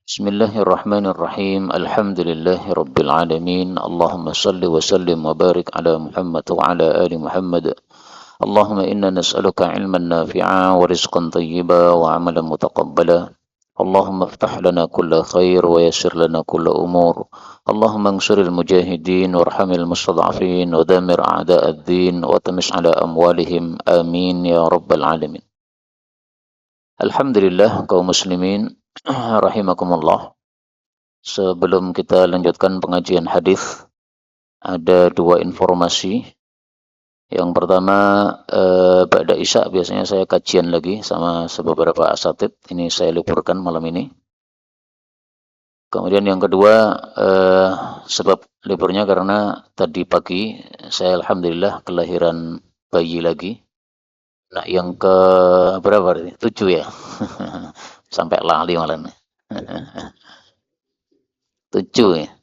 Bismillahirrahmanirrahim. Alhamdulillahi rabbil alamin. Allahumma salli wa sallim wa barik ala Muhammad wa ala ali Muhammad. Allahumma inna nas'aluka ilman nafi'a wa rizqan tayyiba wa amalan mutaqabbala. Allahumma iftah lana kulla khair wa yassir lana kulla umur. Allahumma ansuril mujahidin warhamil mustad'afin wa damir a'da'ad-din wa tamis ala amwalihim. Amin ya rabbal alamin. Alhamdulillah kaum muslimin rahimakumullah. Sebelum kita lanjutkan pengajian hadis, ada dua informasi. Yang pertama, ba'da Isya biasanya saya kajian lagi sama beberapa asatid. Ini saya liburkan malam ini. Kemudian yang kedua, sebab liburnya karena tadi pagi saya alhamdulillah kelahiran bayi lagi. Nah, yang ke berapa ini? 7 ya. Sampai lali malah. 7 ya.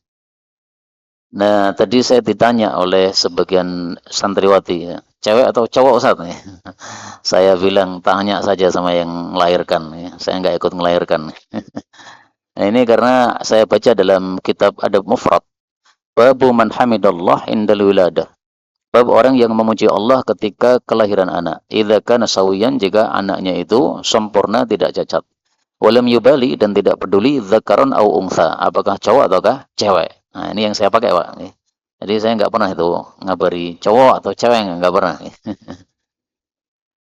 Nah, tadi saya ditanya oleh sebagian santriwati, ya, cewek atau cowok Ustaz? Ya. Saya bilang tanya saja sama yang melahirkan, ya. Saya nggak ikut melahirkan. Nah, ini karena saya baca dalam kitab Adab Mufrad, babu man hamidallah indal wiladah. Bab orang yang memuji Allah ketika kelahiran anak. Idza kana sawiyan, jika anaknya itu sempurna tidak cacat. Walam yubali, dan tidak peduli dzakaron au untha, apakah cowok ataukah cewek. Nah, ini yang saya pakai, Pak. Jadi saya nggak pernah itu ngabari cowok atau cewek, nggak pernah.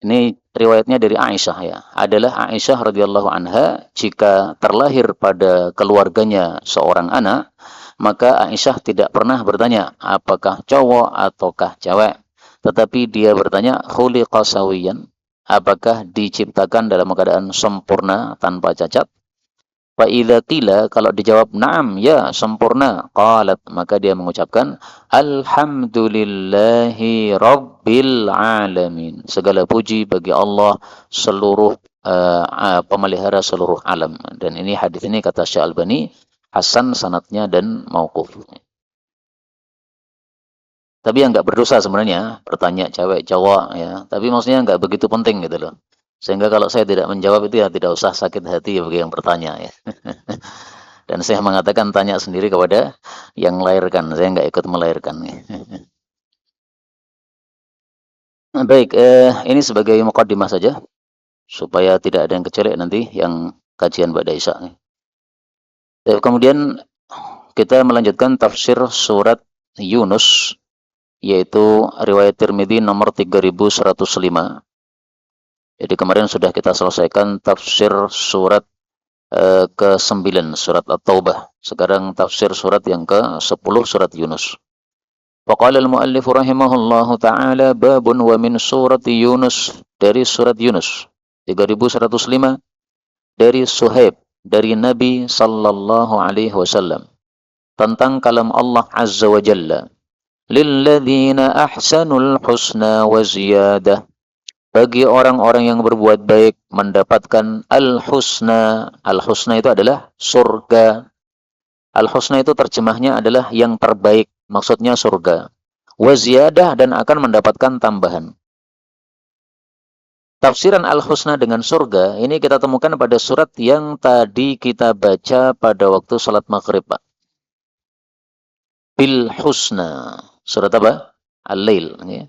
Ini riwayatnya dari Aisyah ya. Adalah Aisyah radhiyallahu anha, jika terlahir pada keluarganya seorang anak, maka Aisyah tidak pernah bertanya apakah cowok ataukah cewek, tetapi dia bertanya khuliqa sawiyan, apakah diciptakan dalam keadaan sempurna tanpa cacat. Fa idza qila, kalau dijawab na'am, ya sempurna, qalat, maka dia mengucapkan alhamdulillahi rabbil alamin. Segala puji bagi Allah seluruh pemelihara seluruh alam. Dan ini hadis ini kata Syekh Albani hasan sanadnya dan mauquf. Tapi yang nggak berdosa sebenarnya bertanya cewek cowok ya. Tapi maksudnya nggak begitu penting gitu loh. Sehingga kalau saya tidak menjawab itu ya tidak usah sakit hati bagi yang bertanya ya. Dan saya mengatakan tanya sendiri kepada yang melahirkan. Saya nggak ikut melahirkan. Baik, ini sebagai mukadimah saja supaya tidak ada yang kecelek nanti yang kajian Ba'da Isya. Kemudian kita melanjutkan tafsir surat Yunus, yaitu riwayat Tirmidzi nomor 3105. Jadi kemarin sudah kita selesaikan tafsir surat ke-9, surat At-Taubah. Sekarang tafsir surat yang ke-10, surat Yunus. Faqala al-muallif rahimahullahu ta'ala babun wa min surati Yunus, dari surat Yunus 3105, dari Suhaib, dari Nabi sallallahu alaihi wasallam, tentang kalam Allah azza wa jalla, lilladzina ahsanul husna wa ziyadah, bagi orang-orang yang berbuat baik mendapatkan al-husna. Al-husna itu adalah surga. Al-husna itu terjemahnya adalah yang terbaik, maksudnya surga. Wa ziyadah, dan akan mendapatkan tambahan. Tafsiran al-husna dengan surga ini kita temukan pada surat yang tadi kita baca pada waktu salat maghrib, Pak. Bil husna. Surat apa? Al-Lail, ya.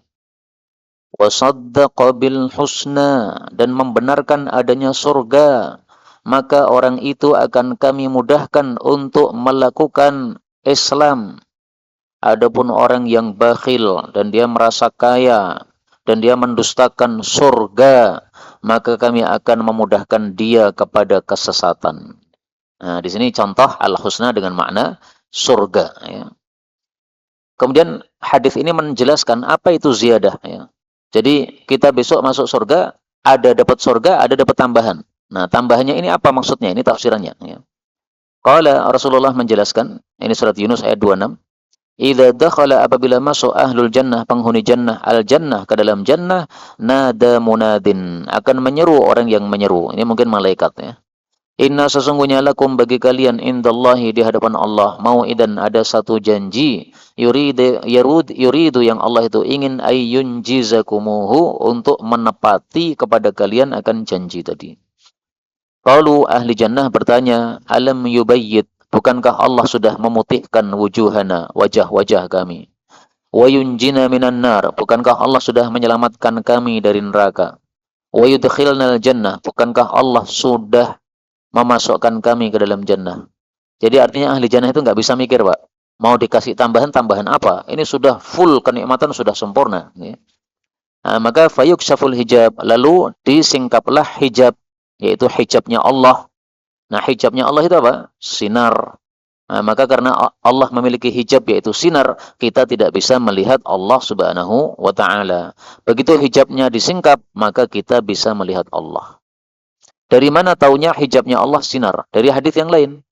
Wasaddaqa bil husna, dan membenarkan adanya surga, maka orang itu akan kami mudahkan untuk melakukan Islam. Adapun orang yang bakhil dan dia merasa kaya dan dia mendustakan surga, maka kami akan memudahkan dia kepada kesesatan. Nah, di sini contoh al-husna dengan makna surga ya. Kemudian hadis ini menjelaskan apa itu ziyadah ya. Jadi kita besok masuk surga, ada dapat surga, ada dapat tambahan. Nah, tambahannya ini apa maksudnya? Ini tafsirannya. Ya. Qala Rasulullah menjelaskan, ini surat Yunus ayat 26. Idza dakhala, apabila masuk ahlul jannah, penghuni jannah, al-jannah, ke dalam jannah, nada munadin, akan menyeru orang yang menyeru. Ini mungkin malaikat ya. Inna, sesungguhnya, lakum, bagi kalian, indallahi, di hadapan Allah, mau'idan, ada satu janji, yuridu, yang Allah itu ingin, ayyun jizakumuhu, untuk menepati kepada kalian akan janji tadi. Qalu ahli jannah bertanya, alam yubayyid, bukankah Allah sudah memutihkan wujuhana, wajah-wajah kami? Wa yunjina minan nar, bukankah Allah sudah menyelamatkan kami dari neraka? Wa yudkhilnal jannah, bukankah Allah sudah memasukkan kami ke dalam jannah? Jadi artinya ahli jannah itu nggak bisa mikir, Pak. Mau dikasih tambahan-tambahan apa? Ini sudah full kenikmatan, sudah sempurna. Ya. Nah, maka fayukshaful hijab, lalu disingkaplah hijab, yaitu hijabnya Allah. Nah, hijabnya Allah itu apa? Sinar. Nah, maka karena Allah memiliki hijab yaitu sinar, kita tidak bisa melihat Allah Subhanahu wa taala. Begitu hijabnya disingkap, maka kita bisa melihat Allah. Dari mana taunya hijabnya Allah sinar? Dari hadis yang lain.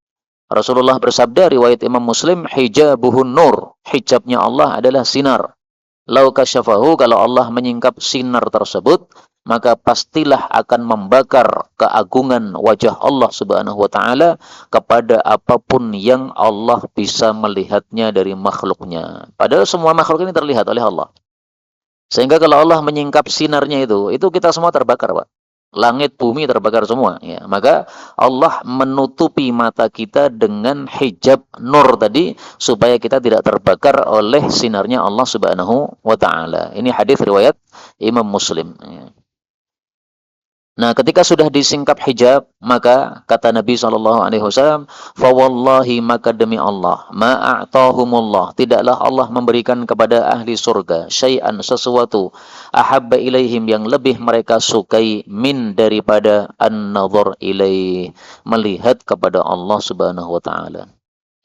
Rasulullah bersabda, riwayat Imam Muslim, hijabuhun nur. Hijabnya Allah adalah sinar. Lau kasyafahu, kalau Allah menyingkap sinar tersebut, maka pastilah akan membakar keagungan wajah Allah Subhanahu wa taala kepada apapun yang Allah bisa melihatnya dari makhluknya. Padahal semua makhluk ini terlihat oleh Allah. Sehingga kalau Allah menyingkap sinarnya itu kita semua terbakar, Pak. Langit bumi terbakar semua, ya. Maka Allah menutupi mata kita dengan hijab nur tadi supaya kita tidak terbakar oleh sinarnya Allah Subhanahu wa taala. Ini hadis riwayat Imam Muslim, ya. Nah, ketika sudah disingkap hijab, maka kata Nabi SAW, "Fawallahi, maka demi Allah, ma'a'tahumullah, tidaklah Allah memberikan kepada ahli surga syai'an, sesuatu, ahabba ilaihim, yang lebih mereka sukai, min, daripada an-nadhar ilaih, melihat kepada Allah Subhanahu wa taala."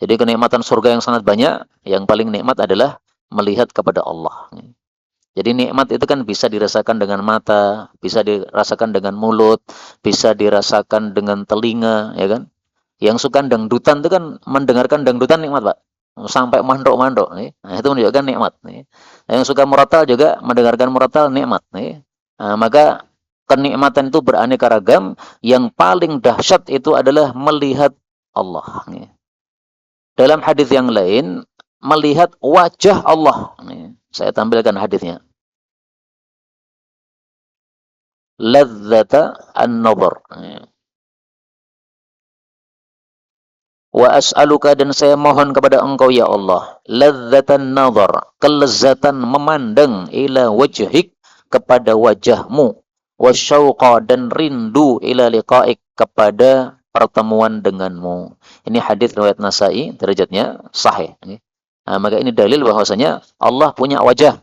Jadi kenikmatan surga yang sangat banyak, yang paling nikmat adalah melihat kepada Allah. Jadi nikmat itu kan bisa dirasakan dengan mata, bisa dirasakan dengan mulut, bisa dirasakan dengan telinga, ya kan? Yang suka dangdutan itu kan mendengarkan dangdutan nikmat, Pak. Sampai mandok-mandok, nih. Nah, itu menunjukkan nikmat, nih. Yang suka murattal juga mendengarkan murattal nikmat, nih. Nah, maka kenikmatan itu beraneka ragam, yang paling dahsyat itu adalah melihat Allah, nih. Dalam hadis yang lain, melihat wajah Allah, nih. Saya tampilkan hadisnya. Ladzata an-nazar. Wa as'aluka, dan saya mohon kepada engkau ya Allah, ladzatan nazar, kelezatan memandang, ila wajhik, kepada wajahmu, wasyauqa, dan rindu, ila liqa'ik, kepada pertemuan denganmu. Ini hadis riwayat Nasa'i, derajatnya sahih. Nah, maka ini dalil bahwasanya Allah punya wajah,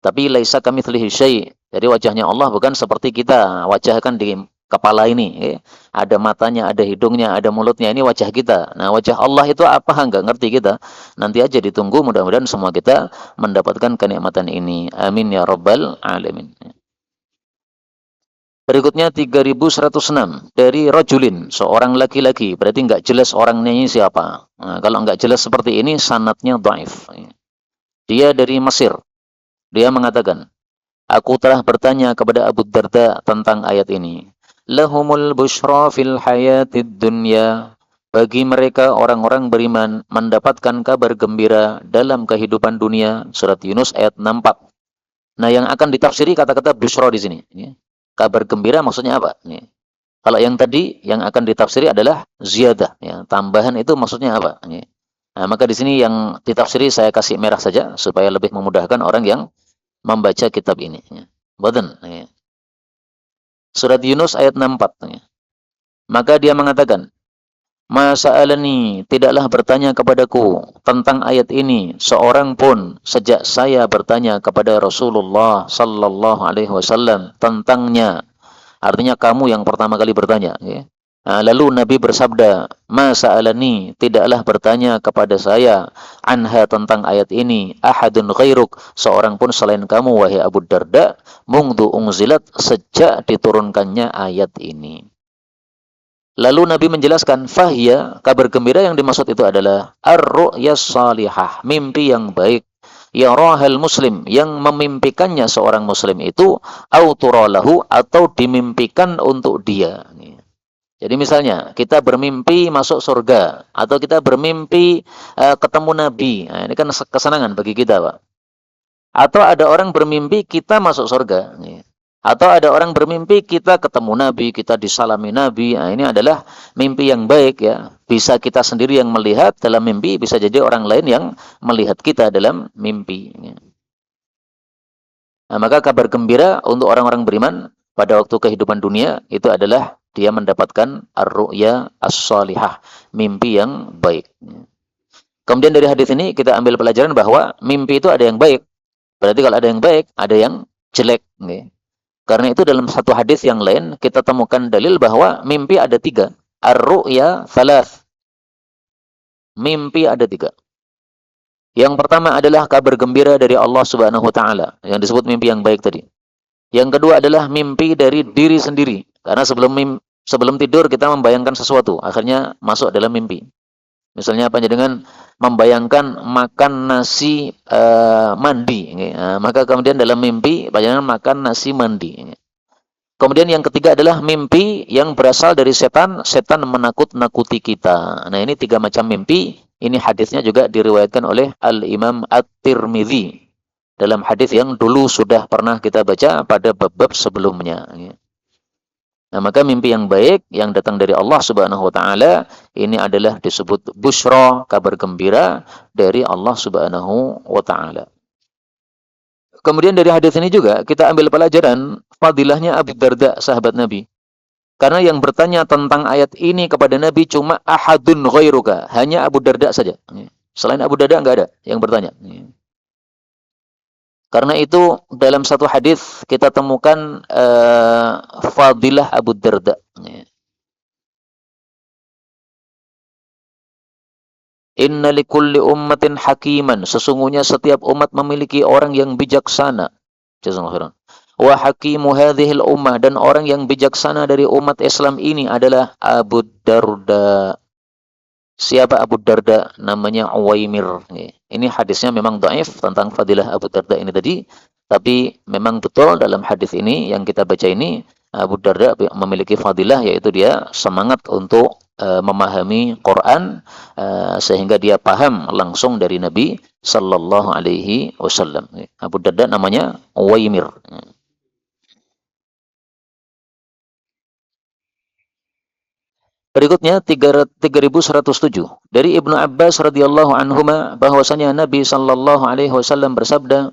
tapi laisa kamitslihi syai'. Jadi wajahnya Allah bukan seperti kita. Wajah kan di kepala ini, ya. Ada matanya, ada hidungnya, ada mulutnya. Ini wajah kita. Nah, wajah Allah itu apa? Enggak ngerti kita. Nanti aja ditunggu, mudah-mudahan semua kita mendapatkan kenikmatan ini. Amin ya rabbal alamin. Berikutnya 3106 dari rajulin, seorang laki-laki. Berarti enggak jelas orangnya ini siapa. Nah, kalau enggak jelas seperti ini, sanadnya dhaif. Dia dari Mesir. Dia mengatakan, aku telah bertanya kepada Abu Darda tentang ayat ini. Lahumul busyra fil hayatid dunya. Bagi mereka orang-orang beriman mendapatkan kabar gembira dalam kehidupan dunia. Surat Yunus ayat 64. Nah, yang akan ditafsiri kata-kata busyra di sini. Kabar gembira maksudnya apa? Kalau yang tadi yang akan ditafsiri adalah ziyadah. Tambahan itu maksudnya apa? Nah, maka di sini yang ditafsiri saya kasih merah saja supaya lebih memudahkan orang yang membaca kitab ini. Boten. Surat Yunus ayat 64. Maka dia mengatakan, Masa'alani, tidaklah bertanya kepadaku tentang ayat ini seorang pun sejak saya bertanya kepada Rasulullah sallallahu alaihi wasallam tentangnya. Artinya kamu yang pertama kali bertanya, ya. Nah, lalu Nabi bersabda, Masa'alani, tidaklah bertanya kepada saya anha, tentang ayat ini, ahadun ghairuk, seorang pun selain kamu wahai Abu Darda, mungdu unzilat, sejak diturunkannya ayat ini. Lalu Nabi menjelaskan, fahya, kabar gembira yang dimaksud itu adalah ar-ru'yas salihah, mimpi yang baik, yarahal muslim, yang memimpikannya seorang muslim itu, auturalahu, atau dimimpikan untuk dia. Jadi misalnya kita bermimpi masuk surga, atau kita bermimpi ketemu Nabi. Nah, ini kan kesenangan bagi kita, Pak. Atau ada orang bermimpi kita masuk surga. Atau ada orang bermimpi kita ketemu Nabi, kita disalami Nabi. Nah, ini adalah mimpi yang baik ya. Bisa kita sendiri yang melihat dalam mimpi, bisa jadi orang lain yang melihat kita dalam mimpi. Nah, maka kabar gembira untuk orang-orang beriman pada waktu kehidupan dunia itu adalah dia mendapatkan ar-ru'ya as-salihah, mimpi yang baik. Kemudian dari hadis ini kita ambil pelajaran bahwa mimpi itu ada yang baik. Berarti kalau ada yang baik, ada yang jelek. Karena itu dalam satu hadis yang lain kita temukan dalil bahwa mimpi ada tiga. Ar-ru'ya thalath. Mimpi ada tiga. Yang pertama adalah kabar gembira dari Allah Subhanahu wa taala yang disebut mimpi yang baik tadi. Yang kedua adalah mimpi dari diri sendiri. Karena sebelum tidur kita membayangkan sesuatu, akhirnya masuk dalam mimpi. Misalnya apa dengan membayangkan makan nasi mandi, maka kemudian dalam mimpi bayangkan makan nasi mandi. Kemudian yang ketiga adalah mimpi yang berasal dari setan, setan menakut-nakuti kita. Nah, ini tiga macam mimpi. Ini hadisnya juga diriwayatkan oleh Al-Imam At-Tirmidzi dalam hadis yang dulu sudah pernah kita baca pada bab-bab sebelumnya. Nah, maka mimpi yang baik yang datang dari Allah Subhanahu wa taala ini adalah disebut busyra, kabar gembira dari Allah Subhanahu wa taala. Kemudian dari hadis ini juga kita ambil pelajaran fadilahnya Abu Darda, sahabat Nabi. Karena yang bertanya tentang ayat ini kepada Nabi cuma ahadun ghairuka, hanya Abu Darda saja. Selain Abu Darda enggak ada yang bertanya. Karena itu dalam satu hadis kita temukan fadilah Abu Darda. Inna likulli ummatin hakiman. Sesungguhnya setiap umat memiliki orang yang bijaksana. Jazakallahu khairan. Wa hakimu hadhil ummah, dan orang yang bijaksana dari umat Islam ini adalah Abu Darda. Siapa Abu Darda? Namanya Uwaimir. Ini hadisnya memang dhaif tentang fadilah Abu Darda ini tadi, tapi memang betul dalam hadis ini yang kita baca ini Abu Darda memiliki fadilah, yaitu dia semangat untuk memahami Quran sehingga dia paham langsung dari Nabi sallallahu alaihi wasallam. Abu Darda namanya Uwaimir. Berikutnya 3107 dari Ibnu Abbas radhiyallahu anhuma bahwasanya Nabi sallallahu alaihi wasallam bersabda,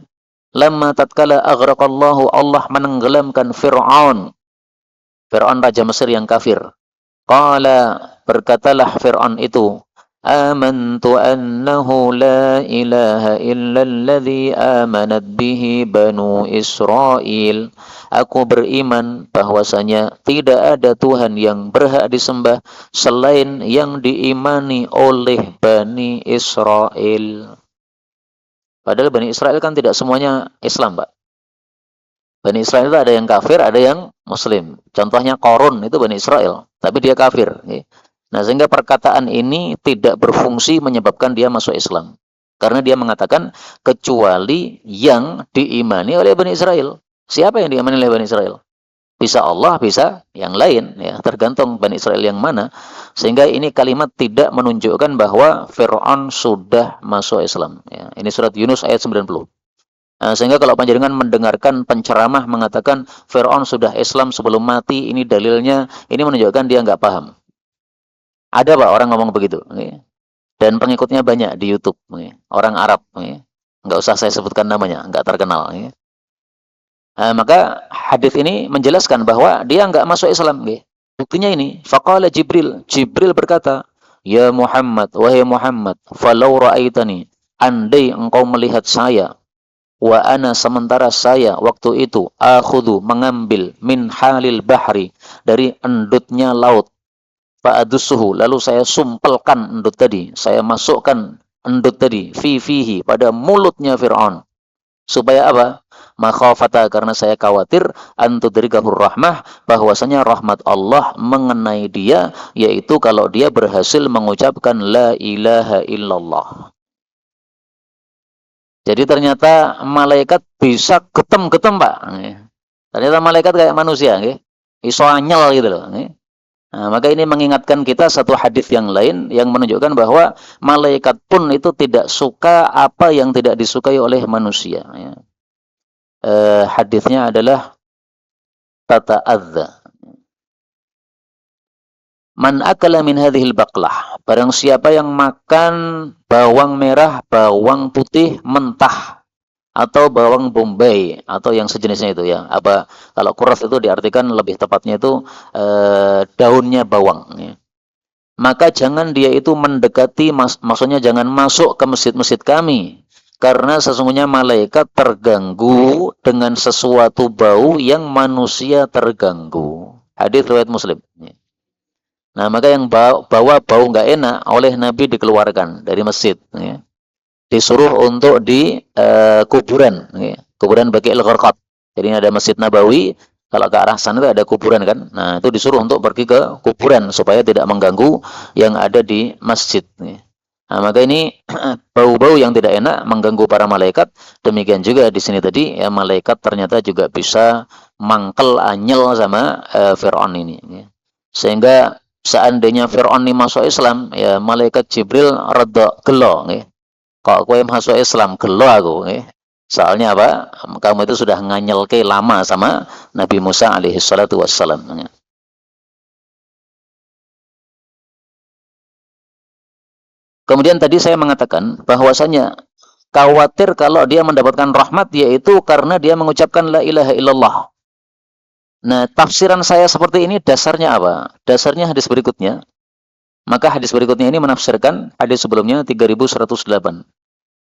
"Lamma tatkala aghraqallahu, Allah menenggelamkan Fir'aun." Fir'aun raja Mesir yang kafir. Qala, berkatalah Fir'aun itu, "Amantu annahu la ilaha illa alladhi amanat bihi banu Israel." Aku beriman bahwasanya tidak ada Tuhan yang berhak disembah selain yang diimani oleh Bani Israel. Padahal Bani Israel kan tidak semuanya Islam, Pak. Bani Israel itu ada yang kafir, ada yang Muslim. Contohnya Qarun itu Bani Israel, tapi dia kafir. Nah, sehingga perkataan ini tidak berfungsi menyebabkan dia masuk Islam. Karena dia mengatakan kecuali yang diimani oleh Bani Israel. Siapa yang diimani oleh Bani Israel? Bisa Allah, bisa yang lain, ya, tergantung Bani Israel yang mana. Sehingga ini kalimat tidak menunjukkan bahwa Fir'aun sudah masuk Islam. Ya, ini surat Yunus ayat 90. Nah, sehingga kalau panjenengan mendengarkan penceramah mengatakan Fir'aun sudah Islam sebelum mati, ini dalilnya, ini menunjukkan dia nggak paham. Ada Pak orang ngomong begitu. Dan pengikutnya banyak di YouTube. Orang Arab. Nggak usah saya sebutkan namanya, nggak terkenal. Maka hadis ini menjelaskan bahwa dia enggak masuk Islam. Buktinya ini, faqala Jibril. Jibril berkata, "Ya Muhammad, wahai Muhammad, falau ra'aitani, andai engkau melihat saya, wa ana sementara saya waktu itu akhudhu mengambil min halil bahri, dari endutnya laut, fa'adussuhu, lalu saya sumpelkan endut tadi, saya masukkan endut tadi fihi pada mulutnya Fir'aun. Supaya apa? Makhafata, karena saya khawatir antudrikahur rahmah, bahwasanya rahmat Allah mengenai dia, yaitu kalau dia berhasil mengucapkan la ilaha illallah." Jadi ternyata malaikat bisa getem-getem, Pak. Ternyata malaikat kayak manusia, iso anyel gitu loh. Nah, maka ini mengingatkan kita satu hadis yang lain yang menunjukkan bahwa malaikat pun itu tidak suka apa yang tidak disukai oleh manusia. Hadisnya adalah tata'adza. Man akala min hadhil baqlah, barang siapa yang makan bawang merah, bawang putih mentah atau bawang bombay atau yang sejenisnya itu ya. Apa kalau kuraf itu diartikan lebih tepatnya itu daunnya bawang ya. Maka jangan dia itu mendekati, maksudnya jangan masuk ke masjid-masjid kami. Karena sesungguhnya malaikat terganggu dengan sesuatu bau yang manusia terganggu. Hadis riwayat Muslim. Nah, maka yang bawa bau nggak enak oleh Nabi dikeluarkan dari masjid. Ya. Disuruh untuk di kuburan. Ya. Kuburan Baqi'il Gharqad. Jadi ada Masjid Nabawi. Kalau ke arah sana itu ada kuburan kan. Nah, itu disuruh untuk pergi ke kuburan supaya tidak mengganggu yang ada di masjid. Nah, maka ini bau-bau yang tidak enak mengganggu para malaikat. Demikian juga di sini tadi ya, malaikat ternyata juga bisa mangkel anyel sama Fir'aun ini. Sehingga seandainya Fir'aun ini masuk Islam, ya malaikat Jibril rada gelo. Kok kowe masuk Islam gelo aku. Soalnya apa? Kamu itu sudah nganyelke lama sama Nabi Musa alaihi salatu wassalam. Kemudian tadi saya mengatakan bahwasanya khawatir kalau dia mendapatkan rahmat yaitu karena dia mengucapkan la ilaha illallah. Nah, tafsiran saya seperti ini dasarnya apa? Dasarnya hadis berikutnya. Maka hadis berikutnya ini menafsirkan hadis sebelumnya 3108.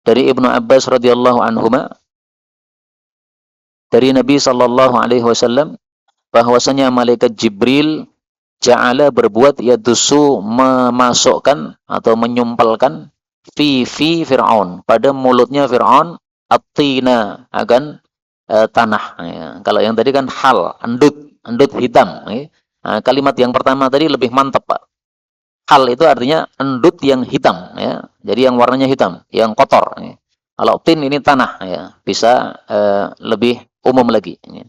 Dari Ibnu Abbas radhiyallahu anhuma dari Nabi sallallahu alaihi wasallam bahwasanya malaikat Jibril ja'ala berbuat yadusu memasukkan atau menyumpalkan fi Fir'aun pada mulutnya Fir'aun at-tina akan tanah ya. Kalau yang tadi kan hal endut hitam ya. Nah, kalimat yang pertama tadi lebih mantap Pak. Hal itu artinya endut yang hitam ya. Jadi yang warnanya hitam, yang kotor ya. Kalau tin ini tanah ya, bisa lebih umum lagi ya.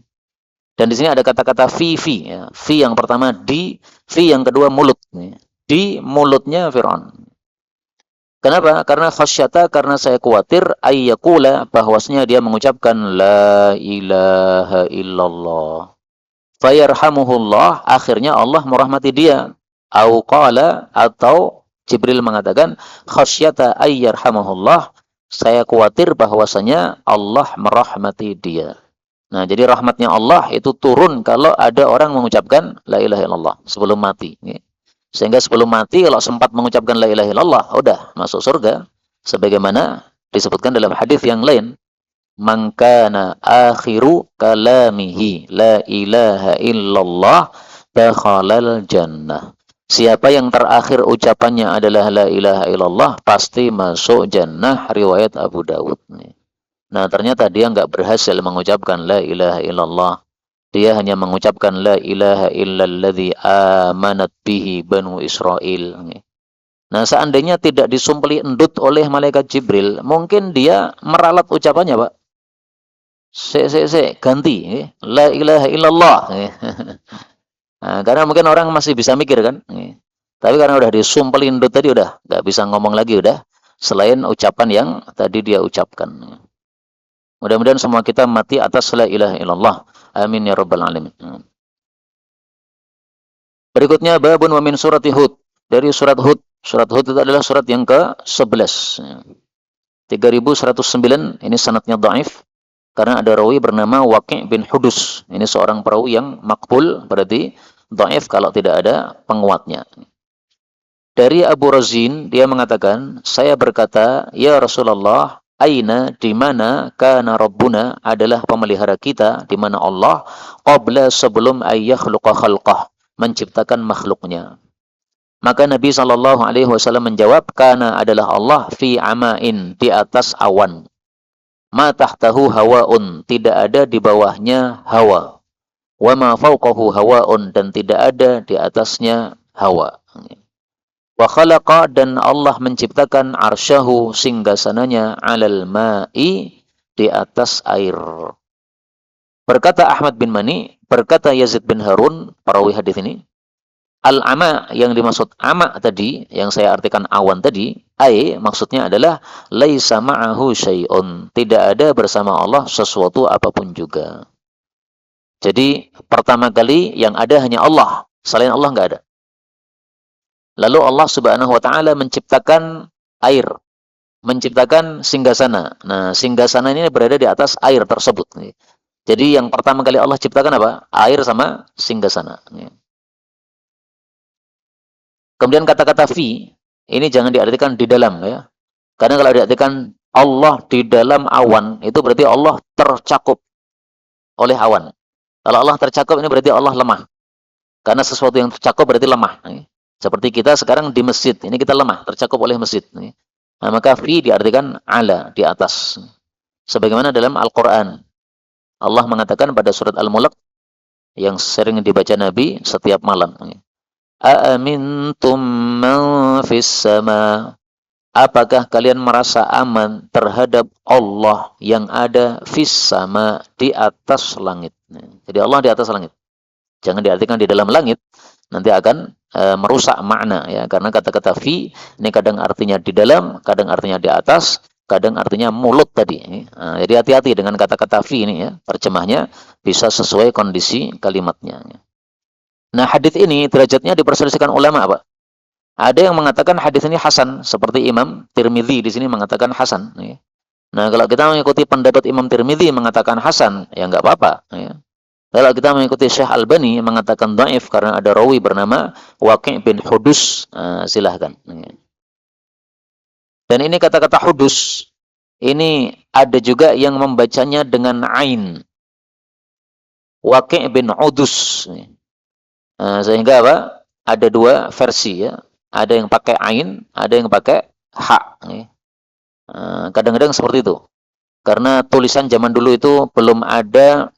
Dan di sini ada kata-kata fi ya. Fi yang pertama di, fi yang kedua mulut ya. Di mulutnya Firaun. Kenapa? Karena khasyata, karena saya khawatir ayyakula bahwasanya dia mengucapkan la ilaha illallah. Fayarhamuhullah, akhirnya Allah merahmati dia. Au qala, atau Jibril mengatakan khasyata ayyarhamuhullah, saya khawatir bahwasanya Allah merahmati dia. Nah, jadi rahmatnya Allah itu turun kalau ada orang mengucapkan la ilaha illallah sebelum mati. Sehingga sebelum mati kalau sempat mengucapkan la ilaha illallah, udah masuk surga. Sebagaimana disebutkan dalam hadis yang lain, man kana akhiru kalamihi la ilaha illallah dakhalal jannah. Siapa yang terakhir ucapannya adalah la ilaha illallah pasti masuk jannah, riwayat Abu Dawud. Nah, ternyata dia enggak berhasil mengucapkan la ilaha illallah. Dia hanya mengucapkan la ilaha illalladzi amanat bihi Banu Israel. Nah, seandainya tidak disumpeli endut oleh malaikat Jibril, mungkin dia meralat ucapannya, Pak. Ganti. La ilaha illallah. Nah, karena mungkin orang masih bisa mikir kan. Tapi karena udah disumpeli endut tadi udah nggak bisa ngomong lagi udah. Selain ucapan yang tadi dia ucapkan. Mudah-mudahan semua kita mati atas la ilaha illallah. Amin ya rabbal alamin. Berikutnya babun wa min surati Hud. Dari surat Hud. Surat Hud itu adalah surat yang ke-11. 3109 ini sanadnya dhaif karena ada rawi bernama Waqi' bin Hudus. Ini seorang perawi yang makbul, berarti dhaif kalau tidak ada penguatnya. Dari Abu Razin dia mengatakan, saya berkata, ya Rasulullah, aina, di mana kana Rabbuna adalah pemelihara kita, di mana Allah qabla sebelum ayyakhluqa khalqah, menciptakan makhluknya. Maka Nabi SAW menjawab, kana adalah Allah fi amain, di atas awan. Ma tahtahu hawaun, tidak ada di bawahnya hawa. Wa ma fawqahu hawaun, dan tidak ada di atasnya hawa. Wa khalaqa, dan Allah menciptakan arsyahu, singgasananya, alal ma'i, di atas air. Berkata Ahmad bin Mani, berkata Yazid bin Harun, perawi hadis ini, al-ama, yang dimaksud ama tadi, yang saya artikan awan tadi, maksudnya adalah laisa ma'ahu syai'un, tidak ada bersama Allah sesuatu apapun juga. Jadi pertama kali yang ada hanya Allah, selain Allah nggak ada. Lalu Allah Subhanahu wa taala menciptakan air, menciptakan singgasana. Nah, singgasana ini berada di atas air tersebut. Jadi yang pertama kali Allah ciptakan apa? Air sama singgasana. Kemudian kata-kata fi ini jangan diartikan di dalam ya. Karena kalau diartikan Allah di dalam awan, itu berarti Allah tercakup oleh awan. Kalau Allah tercakup ini berarti Allah lemah. Karena sesuatu yang tercakup berarti lemah. Seperti kita sekarang di masjid, ini kita lemah, tercakup oleh masjid. Nah, maka fi diartikan ala, di atas. Sebagaimana dalam Al-Quran. Allah mengatakan pada surat Al-Mulk yang sering dibaca Nabi setiap malam. A'amintum man fis sama. Apakah kalian merasa aman terhadap Allah yang ada fis sama, di atas langit. Jadi Allah di atas langit. Jangan diartikan di dalam langit, nanti akan merusak makna ya, karena kata-kata fi ini kadang artinya di dalam, kadang artinya di atas, kadang artinya mulut tadi. Jadi hati-hati dengan kata-kata fi ini ya, terjemahnya bisa sesuai kondisi kalimatnya. Nah, hadis ini derajatnya diperselisihkan ulama apa? Ada yang mengatakan hadis ini hasan, seperti Imam Tirmidzi di sini mengatakan hasan. Ya. Nah, kalau kita mengikuti pendapat Imam Tirmidzi mengatakan hasan, ya nggak apa-apa. Ya. Kalau kita mengikuti Syekh Albani mengatakan dhaif karena ada rawi bernama Waqi' bin Hudus, silahkan. Ya. Dan ini kata-kata hudus, ini ada juga yang membacanya dengan ain. Waqi' bin Udus. Sehingga apa? Ada dua versi ya. Ada yang pakai ain, ada yang pakai ha. Kadang-kadang seperti itu. Karena tulisan zaman dulu itu belum ada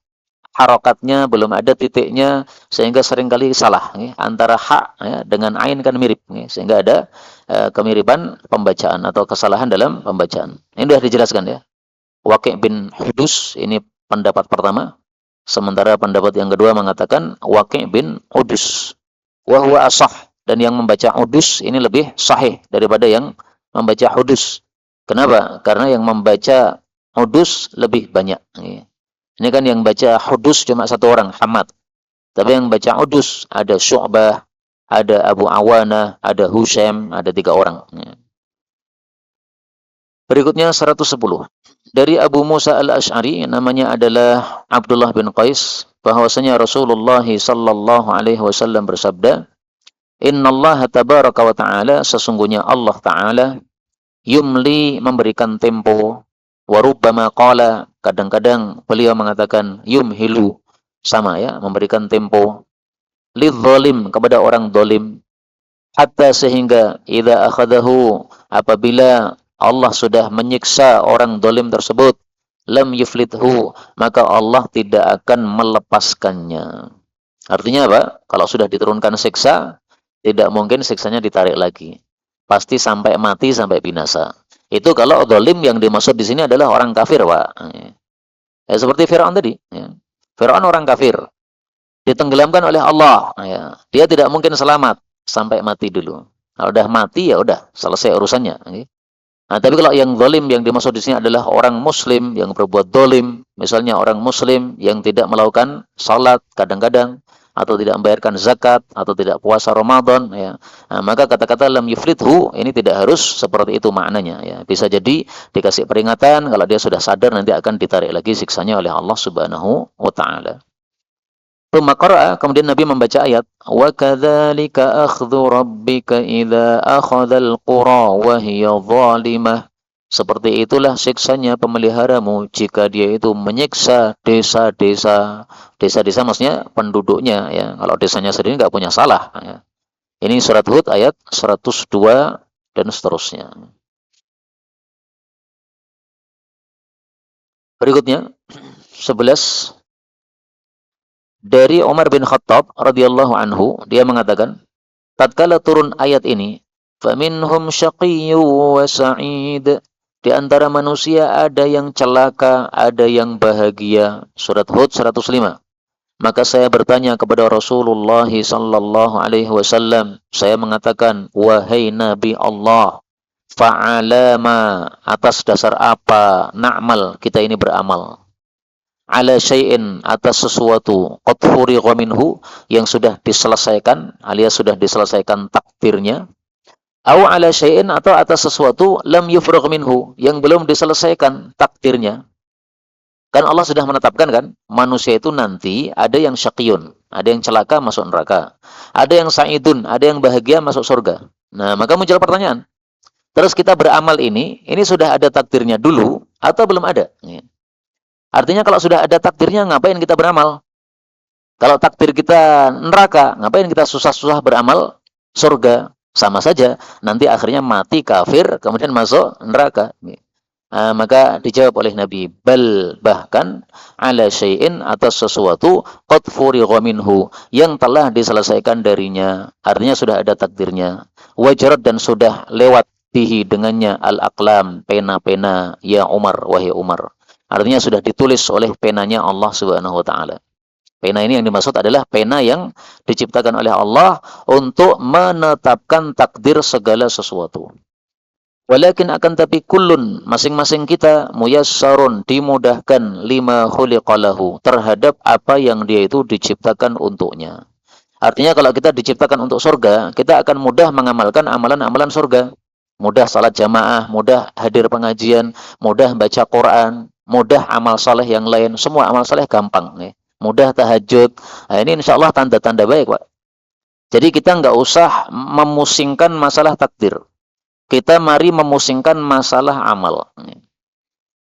harokatnya, belum ada titiknya, sehingga seringkali salah. Antara ha ya, dengan ain kan mirip. Sehingga ada kemiripan pembacaan atau kesalahan dalam pembacaan. Ini sudah dijelaskan ya. Waqi' bin Hudus, ini pendapat pertama. Sementara pendapat yang kedua mengatakan Waqi' bin Udus. Wa huwa asah. Dan yang membaca Udus ini lebih sahih daripada yang membaca Hudus. Kenapa? Karena yang membaca Udus lebih banyak. Ini kan yang baca Hudus cuma satu orang, Hamad. Tapi yang baca Udus ada Syu'bah, ada Abu Awana, ada Husaim, ada 3 orang. Berikutnya 110. Dari Abu Musa al-Ash'ari, namanya adalah Abdullah bin Qais, bahwasanya Rasulullah sallallahu alaihi wasallam bersabda, Innallaha tabaraka wa ta'ala, sesungguhnya Allah Ta'ala, yumli, memberikan tempo, warubbama qala, kadang-kadang beliau mengatakan yumhilu, sama ya, memberikan tempo, lidzalim, kepada orang dolim, hatta sehingga idza akhadahu, apabila Allah sudah menyiksa orang dolim tersebut, lam yuflithu, maka Allah tidak akan melepaskannya. Artinya apa? Kalau sudah diturunkan siksa, tidak mungkin siksanya ditarik lagi. Pasti sampai mati, sampai binasa. Itu kalau dolim yang dimaksud di sini adalah orang kafir, Pak. Ya, seperti Fir'aun tadi. Ya. Fir'aun orang kafir. Ditenggelamkan oleh Allah. Ya. Dia tidak mungkin selamat sampai mati dulu. Kalau udah mati, ya udah selesai urusannya. Nah, tapi kalau yang dolim yang dimaksud di sini adalah orang Muslim yang berbuat dolim. Misalnya orang Muslim yang tidak melakukan salat kadang-kadang, atau tidak membayarkan zakat, atau tidak puasa Ramadan, ya. Nah, maka kata-kata lam yuflithu ini tidak harus seperti itu maknanya, ya. Bisa jadi dikasih peringatan, kalau dia sudah sadar nanti akan ditarik lagi siksanya oleh Allah Subhanahu wa taala. Kemudian Nabi membaca ayat, wa kadzalika akhdhu rabbika idza akhadzal qura wa hiya zalimah. Seperti itulah siksanya pemeliharamu jika dia itu menyiksa desa-desa. Desa-desa maksudnya penduduknya ya. Kalau desanya sendiri nggak punya salah ya. Ini surat Hud ayat 102 dan seterusnya. Berikutnya 11, dari Umar bin Khattab radhiyallahu anhu, dia mengatakan, tatkala turun ayat ini, faminhum syaqiyyu wa sa'id, di antara manusia ada yang celaka, ada yang bahagia. Surat Hud 105. Maka saya bertanya kepada Rasulullah sallallahu alaihi wasallam, saya mengatakan, wahai Nabi Allah, fa'alama, atas dasar apa na'mal, kita ini beramal. ala syai'in atas sesuatu qad furigha minhu yang sudah diselesaikan alias sudah diselesaikan takdirnya, au ala syai'in atau atas sesuatu lam yufragh minhu yang belum diselesaikan takdirnya. Kan Allah sudah menetapkan kan, manusia itu nanti ada yang syaqiyun, ada yang celaka masuk neraka. Ada yang sa'idun, ada yang bahagia masuk surga. Nah, maka muncul pertanyaan. Terus kita beramal ini sudah ada takdirnya dulu atau belum ada? Artinya kalau sudah ada takdirnya, ngapain kita beramal? Kalau takdir kita neraka, ngapain kita susah-susah beramal surga? Sama saja, nanti akhirnya mati kafir, kemudian masuk neraka. Maka dijawab oleh Nabi, bal bahkan ala syai'in atas sesuatu qad furigha minhu yang telah diselesaikan darinya. Artinya sudah ada takdirnya. Wajarat dan sudah lewat bihi dengannya al-aqlam, pena-pena ya Umar, wahai Umar. Artinya sudah ditulis oleh penanya Allah Subhanahu wa taala. Pena ini yang dimaksud adalah pena yang diciptakan oleh Allah untuk menetapkan takdir segala sesuatu. Walakin akan tapi kullun masing-masing kita muyassarun dimudahkan lima khuliqalahu terhadap apa yang dia itu diciptakan untuknya. Artinya kalau kita diciptakan untuk surga, kita akan mudah mengamalkan amalan-amalan surga. Mudah salat jamaah, mudah hadir pengajian, mudah baca Quran, mudah amal saleh yang lain, semua amal saleh gampang ya. Mudah tahajud. Nah, ini insya Allah tanda-tanda baik, Pak. Jadi kita nggak usah memusingkan masalah takdir. Kita mari memusingkan masalah amal.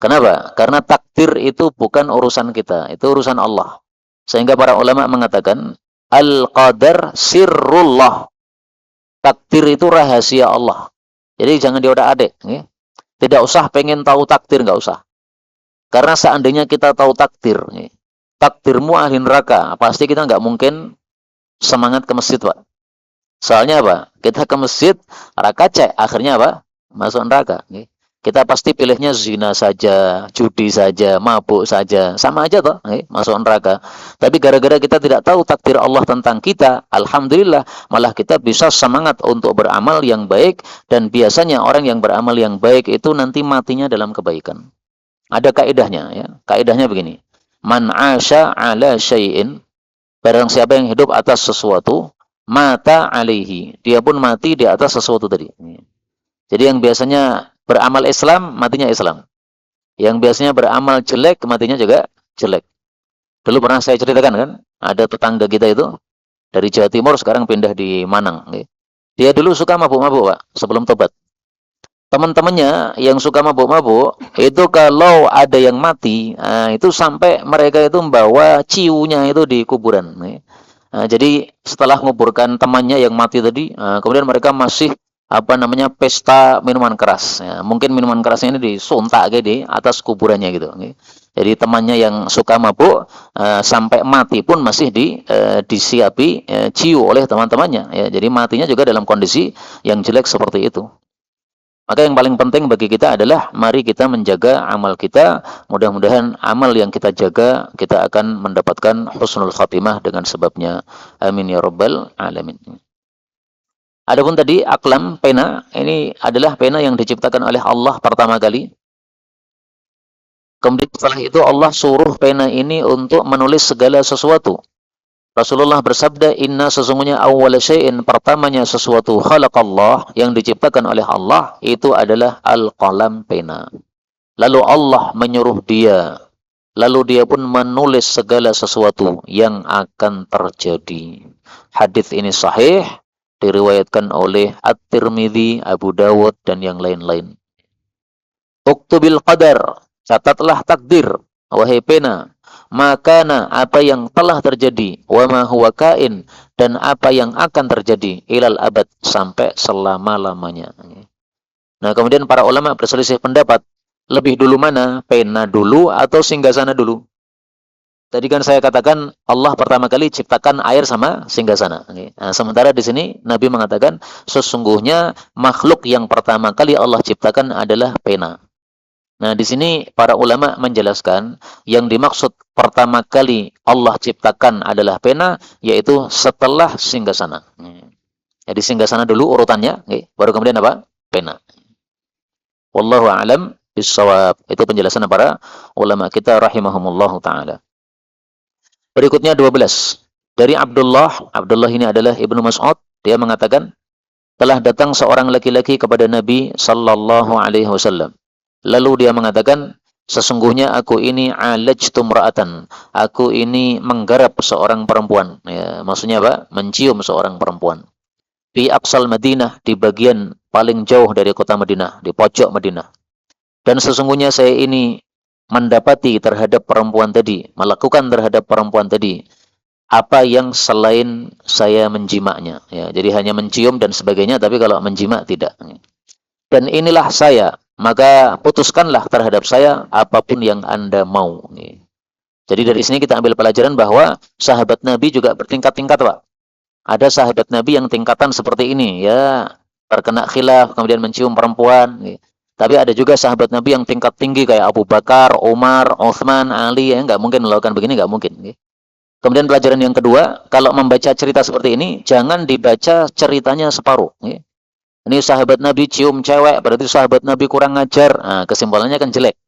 Kenapa? Karena takdir itu bukan urusan kita, itu urusan Allah. Sehingga para ulama mengatakan, al-qadar sirrullah. Takdir itu rahasia Allah. Jadi jangan diodak-adik. Tidak usah pengen tahu takdir, nggak usah. Karena seandainya kita tahu takdir, takdirmu ahli neraka, pasti kita nggak mungkin semangat ke masjid, Pak. Soalnya apa? Kita ke masjid, rakaat akhirnya apa? Masuk neraka. Kita pasti pilihnya zina saja, judi saja, mabuk saja, sama aja toh, masuk neraka. Tapi gara-gara kita tidak tahu takdir Allah tentang kita, alhamdulillah, malah kita bisa semangat untuk beramal yang baik, dan biasanya orang yang beramal yang baik itu nanti matinya dalam kebaikan. Ada kaidahnya ya. Kaidahnya begini. Man 'asha 'ala syai'in, barang siapa yang hidup atas sesuatu, mata 'alaihi, dia pun mati di atas sesuatu tadi. Jadi yang biasanya beramal Islam, matinya Islam. Yang biasanya beramal jelek, matinya juga jelek. Dulu pernah saya ceritakan kan, ada tetangga kita itu dari Jawa Timur sekarang pindah di Manang. Dia dulu suka mabuk-mabuk, Pak, sebelum tobat. Teman-temannya yang suka mabuk-mabuk, itu kalau ada yang mati, itu sampai mereka itu membawa ciunya itu di kuburan. Jadi setelah menguburkan temannya yang mati tadi, kemudian mereka masih pesta minuman keras. Ya, mungkin minuman kerasnya ini disuntak di atas kuburannya gitu. Jadi temannya yang suka mabuk sampai mati pun masih disiapi ciu oleh teman-temannya. Ya, jadi matinya juga dalam kondisi yang jelek seperti itu. Maka yang paling penting bagi kita adalah mari kita menjaga amal kita. Mudah-mudahan amal yang kita jaga, kita akan mendapatkan husnul khatimah dengan sebabnya. Amin ya rabbal alamin. Adapun tadi aklam, pena, ini adalah pena yang diciptakan oleh Allah pertama kali. Kemudian setelah itu Allah suruh pena ini untuk menulis segala sesuatu. Rasulullah bersabda, inna sesungguhnya awwala syai'in, pertamanya sesuatu khalaqallah yang diciptakan oleh Allah itu adalah al-qalam, pena. Lalu Allah menyuruh dia, lalu dia pun menulis segala sesuatu yang akan terjadi. Hadis ini sahih, diriwayatkan oleh At-Tirmidzi, Abu Dawud dan yang lain-lain. Uktubil qadar, catatlah takdir, wahai pena. Makana, apa yang telah terjadi, wa ma huwa kain, dan apa yang akan terjadi, ilal abad, sampai selama-lamanya. Nah, kemudian para ulama berselisih pendapat, lebih dulu mana, pena dulu atau singgasana dulu? Tadi kan saya katakan Allah pertama kali ciptakan air sama singgasana. Nah, sementara di sini Nabi mengatakan sesungguhnya makhluk yang pertama kali Allah ciptakan adalah pena. Nah, di sini para ulama menjelaskan yang dimaksud pertama kali Allah ciptakan adalah pena, yaitu setelah singgasana. Jadi singgasana dulu urutannya, baru kemudian apa? Pena. Wallahu a'lam bis-shawab. Itu penjelasan para ulama kita rahimahumullahu taala. Berikutnya 12. Dari Abdullah, Abdullah ini adalah Ibnu Mas'ud, dia mengatakan, telah datang seorang laki-laki kepada Nabi sallallahu alaihi wasallam. Lalu dia mengatakan, sesungguhnya aku ini alajtu imra'atan. Aku ini menggarap seorang perempuan. Ya, maksudnya apa? Mencium seorang perempuan. Di aqsal Madinah, di bagian paling jauh dari kota Madinah, di pojok Madinah. Dan sesungguhnya saya ini mendapati terhadap perempuan tadi, melakukan terhadap perempuan tadi apa yang selain saya menjimaknya. Ya, jadi hanya mencium dan sebagainya, tapi kalau menjimak tidak. Dan inilah saya, maka putuskanlah terhadap saya apapun yang Anda mau. Jadi dari sini kita ambil pelajaran bahwa sahabat Nabi juga bertingkat-tingkat, Pak. Ada sahabat Nabi yang tingkatan seperti ini, ya, terkena khilaf, kemudian mencium perempuan. Tapi ada juga sahabat Nabi yang tingkat tinggi kayak Abu Bakar, Umar, Uthman, Ali, ya, nggak mungkin melakukan begini, nggak mungkin. Kemudian pelajaran yang kedua, kalau membaca cerita seperti ini, jangan dibaca ceritanya separuh. Ini sahabat Nabi cium cewek, berarti sahabat Nabi kurang ngajar. Nah, kesimpulannya kan jelek.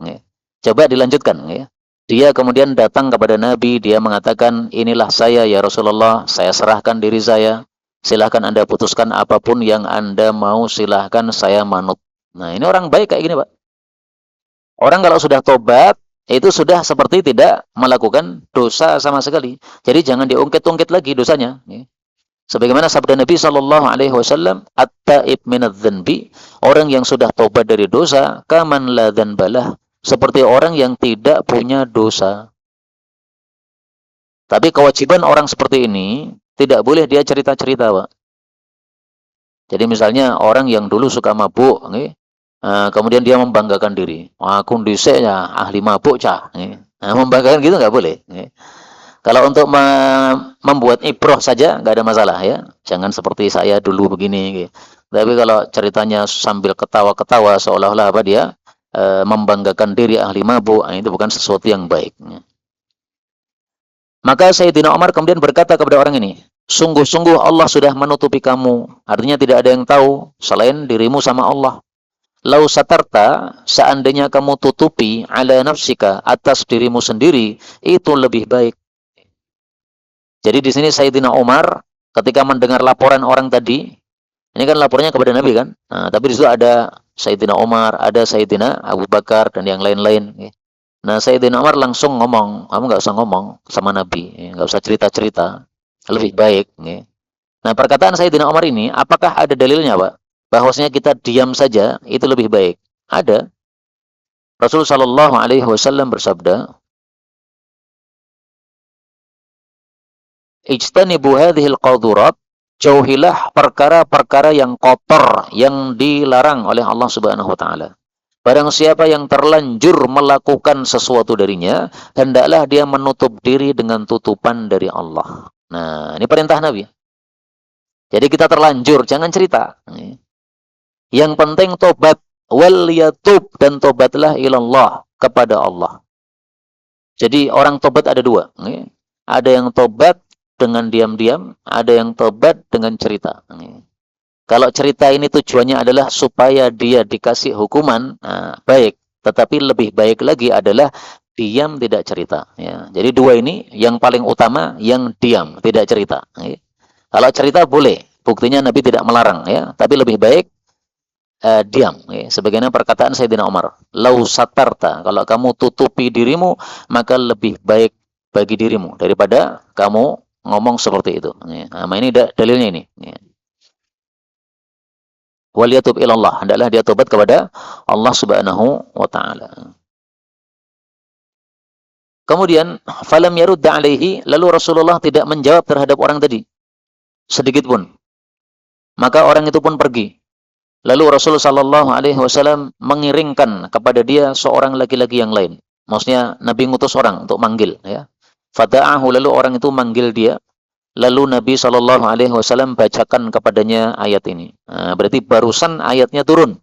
Coba dilanjutkan. Dia kemudian datang kepada Nabi, dia mengatakan, inilah saya ya Rasulullah, saya serahkan diri saya. Silahkan Anda putuskan apapun yang Anda mau, silahkan saya manut. Nah, ini orang baik kayak gini, Pak. Orang kalau sudah tobat, itu sudah seperti tidak melakukan dosa sama sekali. Jadi jangan diungkit-ungkit lagi dosanya. Sebagaimana sabda Nabi sallallahu alaihi wasallam, "At-taib minadz-dzanbi", orang yang sudah tobat dari dosa, kaman la dzanbalah, seperti orang yang tidak punya dosa. Tapi kewajiban orang seperti ini tidak boleh dia cerita-cerita, Pak. Jadi misalnya orang yang dulu suka mabuk, kemudian dia membanggakan diri. Aku dhisik ya ahli mabuk cah. Nah, membanggakan gitu nggak boleh. Kalau untuk membuat ibrah saja nggak ada masalah ya. Jangan seperti saya dulu begini. Tapi kalau ceritanya sambil ketawa-ketawa seolah-olah apa dia membanggakan diri ahli mabuk, itu bukan sesuatu yang baik. Maka Sayyidina Umar kemudian berkata kepada orang ini, sungguh-sungguh Allah sudah menutupi kamu. Artinya tidak ada yang tahu selain dirimu sama Allah. Lau satarta, seandainya kamu tutupi ala nafsika, atas dirimu sendiri, itu lebih baik. Jadi di sini Sayyidina Umar ketika mendengar laporan orang tadi, ini kan laporannya kepada Nabi kan. Nah, tapi di situ ada Sayyidina Umar, ada Sayyidina Abu Bakar dan yang lain-lain. Nah, Sayyidina Umar langsung ngomong, kamu nggak usah ngomong sama Nabi, nggak usah cerita-cerita, lebih baik. Nah, perkataan Sayyidina Umar ini, apakah ada dalilnya, Pak? Bahwasanya kita diam saja itu lebih baik. Ada. Rasul sallallahu alaihi wasallam bersabda, ijtanibu hadhil qadurat, jauhilah perkara-perkara yang kotor yang dilarang oleh Allah Subhanahu wa taala. Barang siapa yang terlanjur melakukan sesuatu darinya, hendaklah dia menutup diri dengan tutupan dari Allah. Nah, ini perintah Nabi. Jadi kita terlanjur, jangan cerita. Yang penting tobat, wal yatub, dan tobatlah ilallah, kepada Allah. Jadi orang tobat ada dua. Ada yang tobat dengan diam-diam, ada yang tobat dengan cerita. Kalau cerita ini tujuannya adalah supaya dia dikasih hukuman, nah, baik. Tetapi lebih baik lagi adalah diam tidak cerita. Ya. Jadi dua ini yang paling utama, yang diam tidak cerita. Kalau cerita boleh, buktinya Nabi tidak melarang. Ya. Tapi lebih baik diam. Sebagaimana perkataan Sayyidina Umar, lau satarta, kalau kamu tutupi dirimu, maka lebih baik bagi dirimu daripada kamu ngomong seperti itu. Nah, ini dalilnya ini. Wal yatub ilallah, hendaklah dia tobat kepada Allah Subhanahu wa taala. Kemudian falam yarudda alaihi, lalu Rasulullah tidak menjawab terhadap orang tadi sedikit pun. Maka orang itu pun pergi. Lalu Rasulullah sallallahu alaihi wasallam mengiringkan kepada dia seorang laki-laki yang lain. Maksudnya Nabi ngutus orang untuk manggil, ya. Fada'ahu, lalu orang itu manggil dia. Lalu Nabi SAW bacakan kepadanya ayat ini. Nah, berarti barusan ayatnya turun.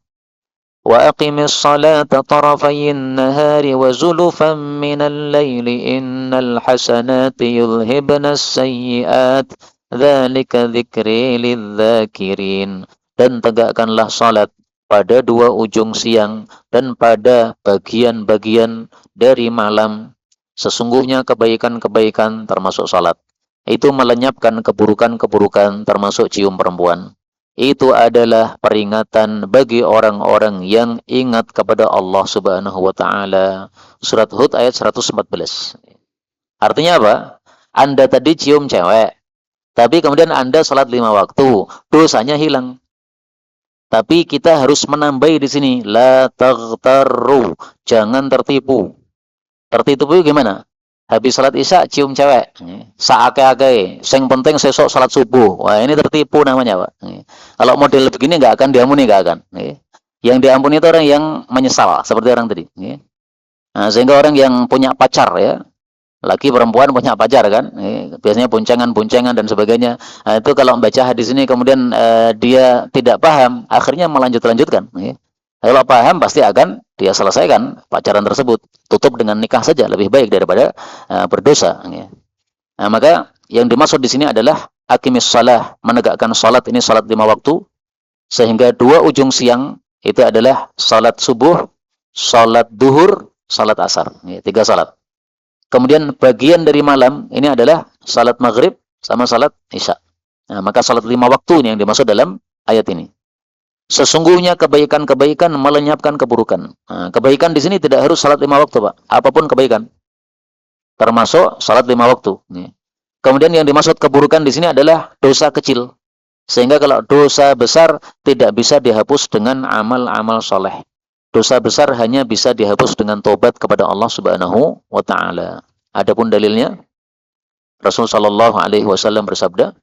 Wa aqimis salata tarafayin nahari wa zulufan minal layli innal hasanati yulhibnas sayyiat dzalika dzikri lidzakirin. Dan tegakkanlah salat pada dua ujung siang, dan pada bagian-bagian dari malam. Sesungguhnya kebaikan-kebaikan termasuk salat. Itu melenyapkan keburukan-keburukan termasuk cium perempuan. Itu adalah peringatan bagi orang-orang yang ingat kepada Allah Subhanahu wa taala. Surat Hud ayat 114. Artinya apa? Anda tadi cium cewek, tapi kemudian Anda salat 5 waktu, dosanya hilang. Tapi kita harus menambahi di sini, la taghtarru, jangan tertipu. Tertipu gimana? Habis salat Isya cium cewek, saake-ake, sing penting sesok salat subuh. Wah, ini tertipu namanya, Pak. Kalau model begini nggak akan diampuni, nggak akan. Yang diampuni itu orang yang menyesal, seperti orang tadi. Nah, sehingga orang yang punya pacar, ya, laki perempuan punya pacar kan, biasanya boncengan-boncengan dan sebagainya. Nah, itu kalau membaca hadis ini kemudian dia tidak paham, akhirnya melanjutkan. Kalau paham pasti akan dia selesaikan pacaran tersebut, tutup dengan nikah saja, lebih baik daripada berdosa. Nah, maka yang dimaksud di sini adalah aqimis shalah, menegakkan salat, ini salat 5 waktu, sehingga dua ujung siang itu adalah salat subuh, salat duhur, salat asar, 3 salat. Kemudian bagian dari malam ini adalah salat maghrib sama salat isya. Nah, maka salat 5 waktu ini yang dimaksud dalam ayat ini. Sesungguhnya kebaikan-kebaikan melenyapkan keburukan. Nah, kebaikan di sini tidak harus salat 5 waktu, Pak. Apapun kebaikan, termasuk salat 5 waktu. Kemudian yang dimaksud keburukan di sini adalah dosa kecil. Sehingga kalau dosa besar tidak bisa dihapus dengan amal-amal soleh. Dosa besar hanya bisa dihapus dengan tobat kepada Allah Subhanahu wa taala. Adapun dalilnya, Rasulullah sallallahu alaihi wasallam bersabda,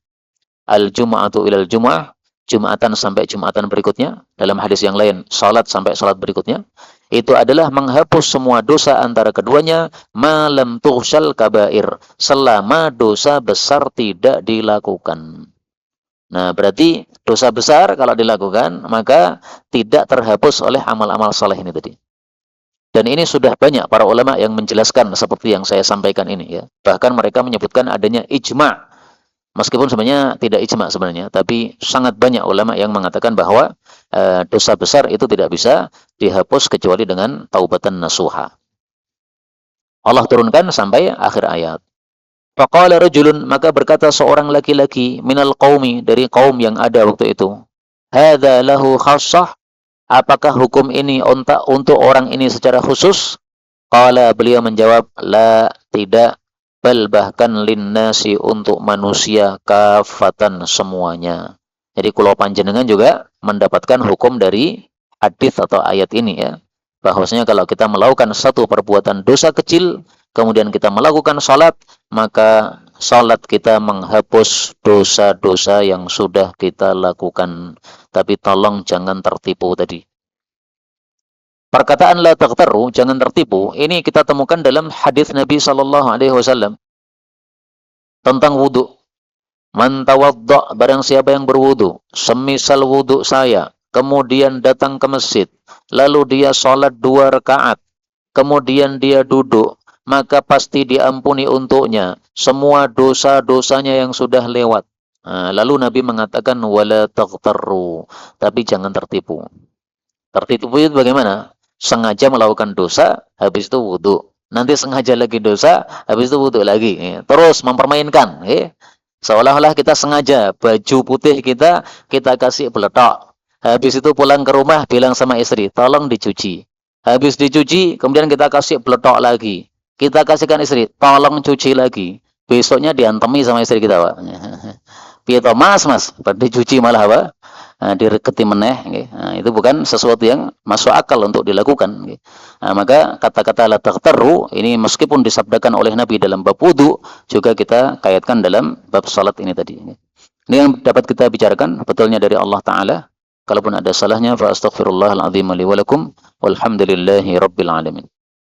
"Al-jum'atu ilal jum'ah", Jumatan sampai Jumatan berikutnya. Dalam hadis yang lain, salat sampai salat berikutnya. Itu adalah menghapus semua dosa antara keduanya, malam tughsyal kabair, selama dosa besar tidak dilakukan. Nah, berarti dosa besar kalau dilakukan, maka tidak terhapus oleh amal-amal saleh ini tadi. Dan ini sudah banyak para ulama yang menjelaskan seperti yang saya sampaikan ini, ya. Bahkan mereka menyebutkan adanya ijma'. Meskipun sebenarnya tidak ijma' sebenarnya, tapi sangat banyak ulama yang mengatakan bahwa dosa besar itu tidak bisa dihapus kecuali dengan taubatan nasuha. Allah turunkan sampai akhir ayat. Faqala rajulun, maka berkata seorang laki-laki minal qaumi, dari kaum yang ada waktu itu, hadza lahu khassah, apakah hukum ini untuk orang ini secara khusus? Qala, beliau menjawab, la, tidak, bal bahkan linnasi, untuk manusia, kafatan, semuanya. Jadi kula panjenengan juga mendapatkan hukum dari hadis atau ayat ini, ya. Bahwasanya kalau kita melakukan satu perbuatan dosa kecil, kemudian kita melakukan salat, maka salat kita menghapus dosa-dosa yang sudah kita lakukan. Tapi tolong jangan tertipu tadi. Perkataan la taghtarru, jangan tertipu, ini kita temukan dalam hadis Nabi sallallahu alaihi wasallam tentang wudu. Man tawadda, barang siapa yang berwudu, semisal wudu saya, kemudian datang ke masjid, lalu dia salat 2 rakaat, kemudian dia duduk, maka pasti diampuni untuknya semua dosa-dosanya yang sudah lewat. Nah, lalu Nabi mengatakan wala taghtarru, tapi jangan tertipu. Tertipu itu bagaimana? Sengaja melakukan dosa, habis itu wudu. Nanti sengaja lagi dosa, habis itu wudu lagi. Terus mempermainkan. Seolah-olah kita sengaja, baju putih kita kasih beletok. Habis itu pulang ke rumah, bilang sama istri, tolong dicuci. Habis dicuci, kemudian kita kasih beletok lagi. Kita kasihkan istri, tolong cuci lagi. Besoknya diantemi sama istri kita, Pak. Piye to, Mas, dicuci malah apa? Direketi meneh, nah, itu bukan sesuatu yang masuk akal untuk dilakukan. Nah, maka kata-kata la taghtarru ini meskipun disabdakan oleh Nabi dalam bab wudu, juga kita kaitkan dalam bab salat ini tadi. Ini yang dapat kita bicarakan, betulnya dari Allah Ta'ala. Kalaupun ada salahnya, fa astaghfirullahal azim li wa lakum, walhamdulillahi rabbil alamin.